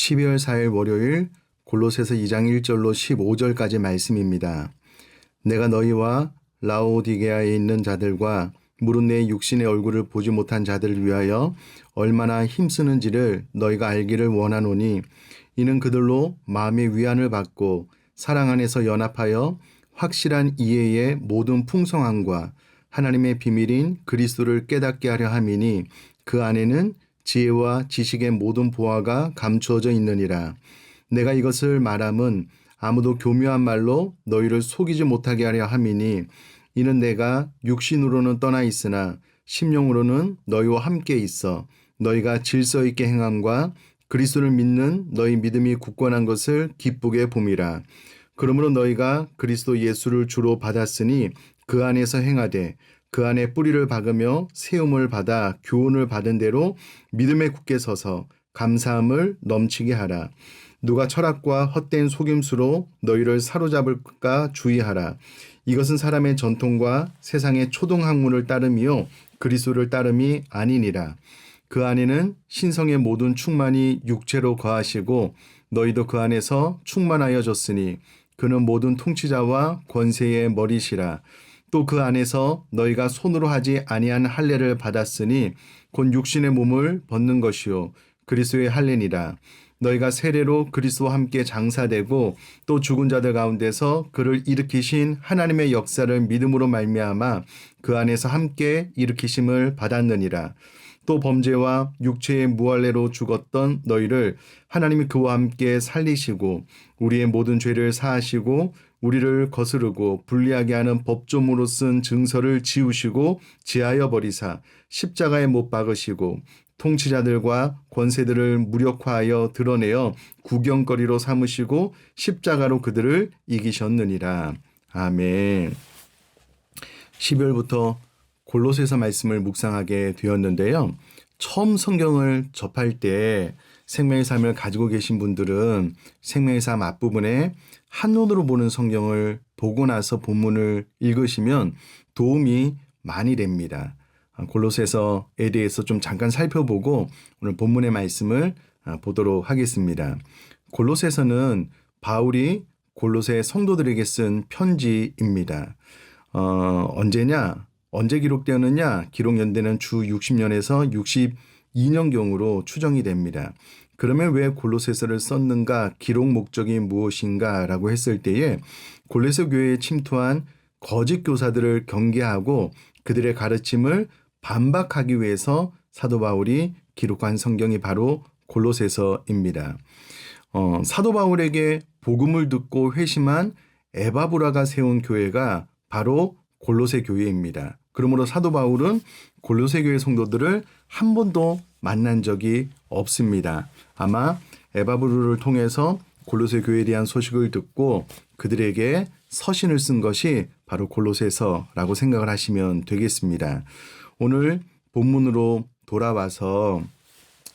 12월 4일 월요일 골로새서 2장 1절로 15절까지 말씀입니다. 내가 너희와 라오디게아에 있는 자들과 무릇 내 육신의 얼굴을 보지 못한 자들을 위하여 얼마나 힘쓰는지를 너희가 알기를 원하노니 이는 그들로 마음의 위안을 받고 사랑 안에서 연합하여 확실한 이해의 모든 풍성함과 하나님의 비밀인 그리스도를 깨닫게 하려 함이니 그 안에는 지혜와 지식의 모든 보화가 감추어져 있느니라. 내가 이것을 말함은 아무도 교묘한 말로 너희를 속이지 못하게 하려 함이니 이는 내가 육신으로는 떠나 있으나 심령으로는 너희와 함께 있어 너희가 질서 있게 행함과 그리스도를 믿는 너희 믿음이 굳건한 것을 기쁘게 봄이라. 그러므로 너희가 그리스도 예수를 주로 받았으니 그 안에서 행하되 그 안에 뿌리를 박으며 세움을 받아 교훈을 받은 대로 믿음에 굳게 서서 감사함을 넘치게 하라. 누가 철학과 헛된 속임수로 너희를 사로잡을까 주의하라. 이것은 사람의 전통과 세상의 초등학문을 따름이요 그리스도를 따름이 아니니라. 그 안에는 신성의 모든 충만이 육체로 거하시고 너희도 그 안에서 충만하여졌으니 그는 모든 통치자와 권세의 머리시라. 또 그 안에서 너희가 손으로 하지 아니한 할례를 받았으니 곧 육신의 몸을 벗는 것이요 그리스도의 할례니라. 너희가 세례로 그리스도와 함께 장사되고 또 죽은 자들 가운데서 그를 일으키신 하나님의 역사를 믿음으로 말미암아 그 안에서 함께 일으키심을 받았느니라. 또 범죄와 육체의 무할례로 죽었던 너희를 하나님이 그와 함께 살리시고 우리의 모든 죄를 사하시고 우리를 거스르고 불리하게 하는 법조문으로 쓴 증서를 지우시고 지하여 버리사 십자가에 못 박으시고 통치자들과 권세들을 무력화하여 드러내어 구경거리로 삼으시고 십자가로 그들을 이기셨느니라. 아멘. 12월부터 골로새서 말씀을 묵상하게 되었는데요. 처음 성경을 접할 때 생명의 삶을 가지고 계신 분들은 생명의 삶 앞부분에 한눈으로 보는 성경을 보고 나서 본문을 읽으시면 도움이 많이 됩니다. 골로새서에 대해서 좀 잠깐 살펴보고 오늘 본문의 말씀을 보도록 하겠습니다. 골로새서는 바울이 골로새 성도들에게 쓴 편지입니다. 언제 기록되었느냐? 기록 연대는 주 60년에서 62년경으로 추정이 됩니다. 그러면 왜 골로새서를 썼는가? 기록 목적이 무엇인가? 라고 했을 때에 골로새 교회에 침투한 거짓 교사들을 경계하고 그들의 가르침을 반박하기 위해서 사도 바울이 기록한 성경이 바로 골로새서입니다. 사도 바울에게 복음을 듣고 회심한 에바브라가 세운 교회가 바로 골로새 교회입니다. 그러므로 사도 바울은 골로새 교회 성도들을 한 번도 만난 적이 없습니다. 아마 에바브라를 통해서 골로새 교회에 대한 소식을 듣고 그들에게 서신을 쓴 것이 바로 골로새서라고 생각을 하시면 되겠습니다. 오늘 본문으로 돌아와서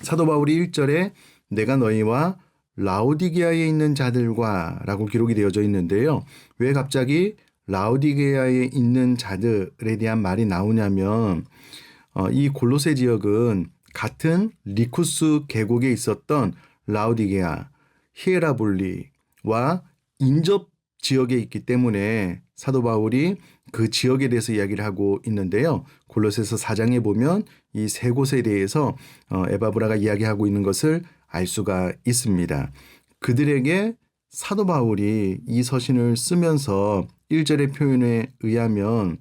사도 바울이 1절에 내가 너희와 라오디게아에 있는 자들과 라고 기록이 되어져 있는데요. 왜 갑자기 라오디게아에 있는 자들에 대한 말이 나오냐면 이 골로새 지역은 같은 리쿠스 계곡에 있었던 라오디게아, 히에라볼리와 인접 지역에 있기 때문에 사도 바울이 그 지역에 대해서 이야기를 하고 있는데요. 골로새서 4장에 보면 이 세 곳에 대해서 에바브라가 이야기하고 있는 것을 알 수가 있습니다. 그들에게 사도 바울이 이 서신을 쓰면서 1절의 표현에 의하면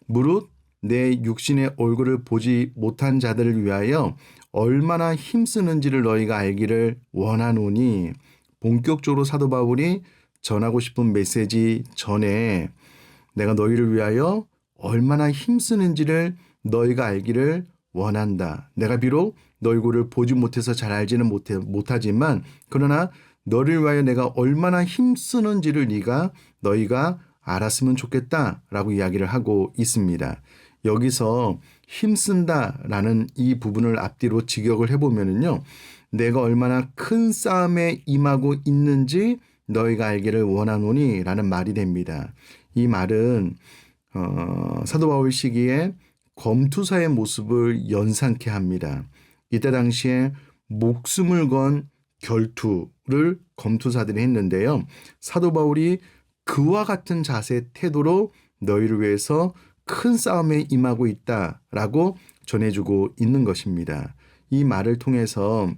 무릇 내 육신의 얼굴을 보지 못한 자들을 위하여 얼마나 힘쓰는지를 너희가 알기를 원하노니 본격적으로 사도 바울이 전하고 싶은 메시지 전에 내가 너희를 위하여 얼마나 힘쓰는지를 너희가 알기를 원한다. 내가 비록 너 얼굴을 보지 못해서 잘 알지는 못하지만 그러나 너를 위하여 내가 얼마나 힘쓰는지를 너희가 알았으면 좋겠다라고 이야기를 하고 있습니다. 여기서 힘쓴다라는 이 부분을 앞뒤로 직역을 해보면요. 내가 얼마나 큰 싸움에 임하고 있는지 너희가 알기를 원하노니 라는 말이 됩니다. 이 말은 사도 바울 시기에 검투사의 모습을 연상케 합니다. 이때 당시에 목숨을 건 결투를 검투사들이 했는데요. 사도 바울이 그와 같은 자세 태도로 너희를 위해서 큰 싸움에 임하고 있다라고 전해주고 있는 것입니다. 이 말을 통해서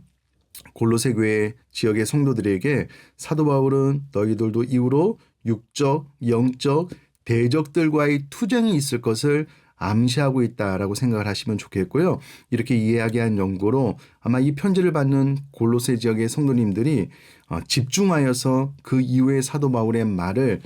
골로새 교회 지역의 성도들에게 사도 바울은 너희들도 이후로 육적, 영적, 대적들과의 투쟁이 있을 것을 암시하고 있다라고 생각을 하시면 좋겠고요. 이렇게 이야기한 연고로 아마 이 편지를 받는 골로새 지역의 성도님들이 집중하여서 그 이후의 사도 바울의 말을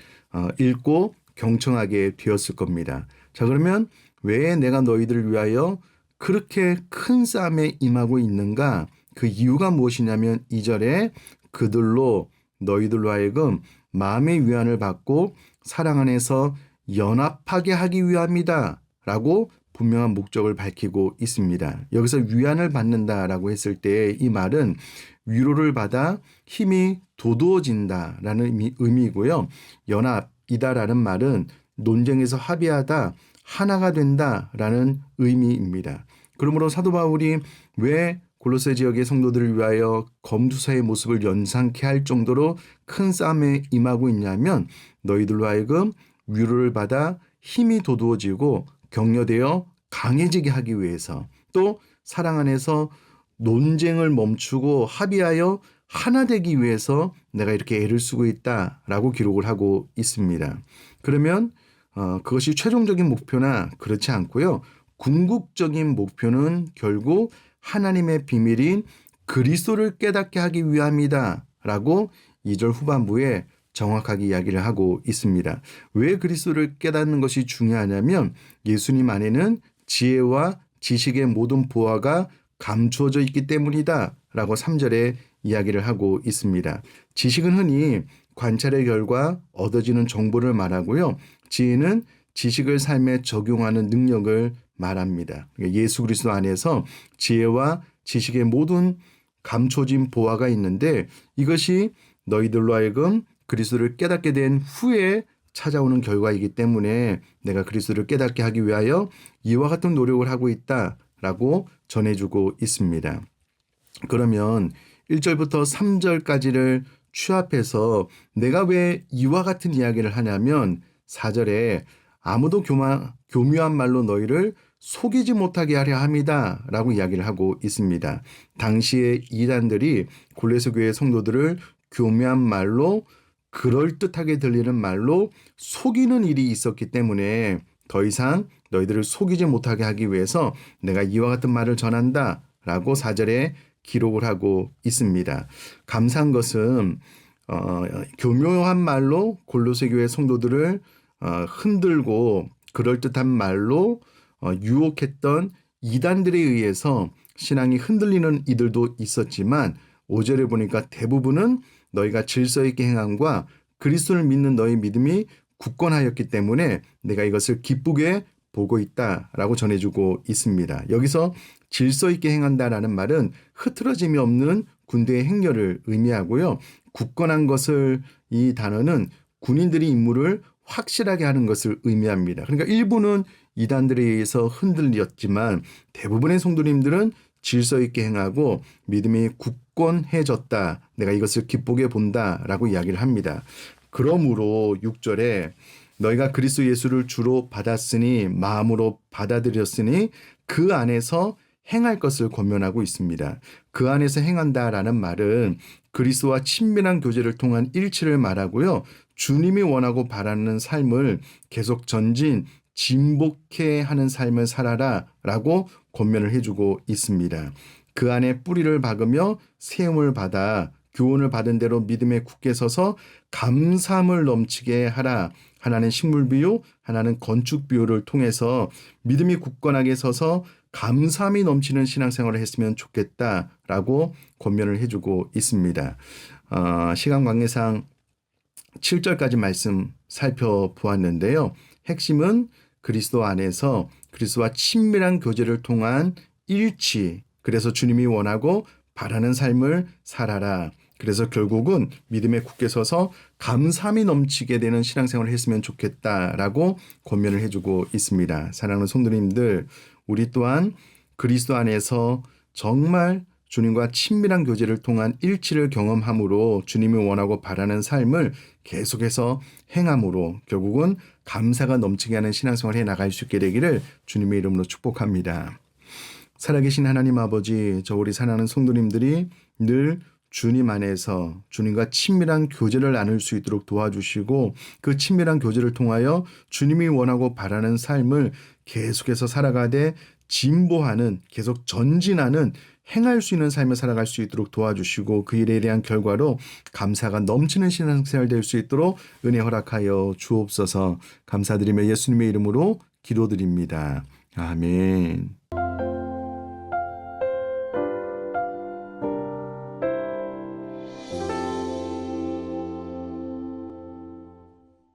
읽고 경청하게 되었을 겁니다. 자, 그러면 왜 내가 너희들을 위하여 그렇게 큰 싸움에 임하고 있는가? 그 이유가 무엇이냐면 2절에 그들로 너희들로 하여금 마음의 위안을 받고 사랑 안에서 연합하게 하기 위함이다 라고 분명한 목적을 밝히고 있습니다. 여기서 위안을 받는다라고 했을 때 이 말은 위로를 받아 힘이 돋우어진다라는 의미이고요. 연합이다라는 말은 논쟁에서 합의하다, 하나가 된다라는 의미입니다. 그러므로 사도 바울이 왜 골로새 지역의 성도들을 위하여 검투사의 모습을 연상케 할 정도로 큰 싸움에 임하고 있냐면 너희들로 하여금 위로를 받아 힘이 돋우어지고 격려되어 강해지게 하기 위해서 또 사랑 안에서 논쟁을 멈추고 합의하여 하나 되기 위해서 내가 이렇게 애를 쓰고 있다라고 기록을 하고 있습니다. 그러면 그것이 최종적인 목표나 그렇지 않고요. 궁극적인 목표는 결국 하나님의 비밀인 그리스도를 깨닫게 하기 위함이다 라고 2절 후반부에 정확하게 이야기를 하고 있습니다. 왜 그리스도를 깨닫는 것이 중요하냐면 예수님 안에는 지혜와 지식의 모든 보화가 감추어져 있기 때문이다 라고 3절에 이야기를 하고 있습니다. 지식은 흔히 관찰의 결과 얻어지는 정보를 말하고요. 지혜는 지식을 삶에 적용하는 능력을 말합니다. 예수 그리스도 안에서 지혜와 지식의 모든 감춰진 보화가 있는데 이것이 너희들로 하여금 그리스도를 깨닫게 된 후에 찾아오는 결과이기 때문에 내가 그리스도를 깨닫게 하기 위하여 이와 같은 노력을 하고 있다라고 전해주고 있습니다. 그러면 1절부터 3절까지를 취합해서 내가 왜 이와 같은 이야기를 하냐면 4절에 아무도 교묘한 말로 너희를 속이지 못하게 하려 함이다 라고 이야기를 하고 있습니다. 당시의 이단들이 골로새 교회 성도들을 교묘한 말로 그럴듯하게 들리는 말로 속이는 일이 있었기 때문에 더 이상 너희들을 속이지 못하게 하기 위해서 내가 이와 같은 말을 전한다 라고 4절에 기록을 하고 있습니다. 감사한 것은 교묘한 말로 골로새 교회 성도들을 흔들고 그럴듯한 말로 유혹했던 이단들에 의해서 신앙이 흔들리는 이들도 있었지만 5절에 보니까 대부분은 너희가 질서 있게 행함과 그리스도를 믿는 너희 믿음이 굳건하였기 때문에 내가 이것을 기쁘게 보고 있다라고 전해주고 있습니다. 여기서 질서 있게 행한다라는 말은 흐트러짐이 없는 군대의 행렬을 의미하고요. 굳건한 것을 이 단어는 군인들이 임무를 확실하게 하는 것을 의미합니다. 그러니까 일부는 이단들에 의해서 흔들렸지만 대부분의 성도님들은 질서 있게 행하고 믿음이 굳건해졌다. 내가 이것을 기쁘게 본다라고 이야기를 합니다. 그러므로 6절에 너희가 그리스도 예수를 주로 받았으니 마음으로 받아들였으니 그 안에서 행할 것을 권면하고 있습니다. 그 안에서 행한다라는 말은 그리스도와 친밀한 교제를 통한 일치를 말하고요. 주님이 원하고 바라는 삶을 계속 전진, 진복해 하는 삶을 살아라 라고 권면을 해주고 있습니다. 그 안에 뿌리를 박으며 세움을 받아 교훈을 받은 대로 믿음에 굳게 서서 감사함을 넘치게 하라. 하나는 식물 비유, 하나는 건축 비유를 통해서 믿음이 굳건하게 서서 감사함이 넘치는 신앙생활을 했으면 좋겠다라고 권면을 해주고 있습니다. 시간 관계상 7절까지 말씀 살펴보았는데요. 핵심은 그리스도 안에서 그리스도와 친밀한 교제를 통한 일치, 그래서 주님이 원하고 바라는 삶을 살아라. 그래서 결국은 믿음에 굳게 서서 감사함이 넘치게 되는 신앙생활을 했으면 좋겠다라고 권면을 해주고 있습니다. 사랑하는 성도님들, 우리 또한 그리스도 안에서 정말 주님과 친밀한 교제를 통한 일치를 경험함으로 주님이 원하고 바라는 삶을 계속해서 행함으로 결국은 감사가 넘치게 하는 신앙생활을 해나갈 수 있게 되기를 주님의 이름으로 축복합니다. 살아계신 하나님 아버지, 저 우리 사랑하는 성도님들이 늘 주님 안에서 주님과 친밀한 교제를 나눌 수 있도록 도와주시고 그 친밀한 교제를 통하여 주님이 원하고 바라는 삶을 계속해서 살아가되 진보하는, 계속 전진하는, 행할 수 있는 삶을 살아갈 수 있도록 도와주시고 그 일에 대한 결과로 감사가 넘치는 신앙생활 될 수 있도록 은혜 허락하여 주옵소서. 감사드리며 예수님의 이름으로 기도드립니다. 아멘.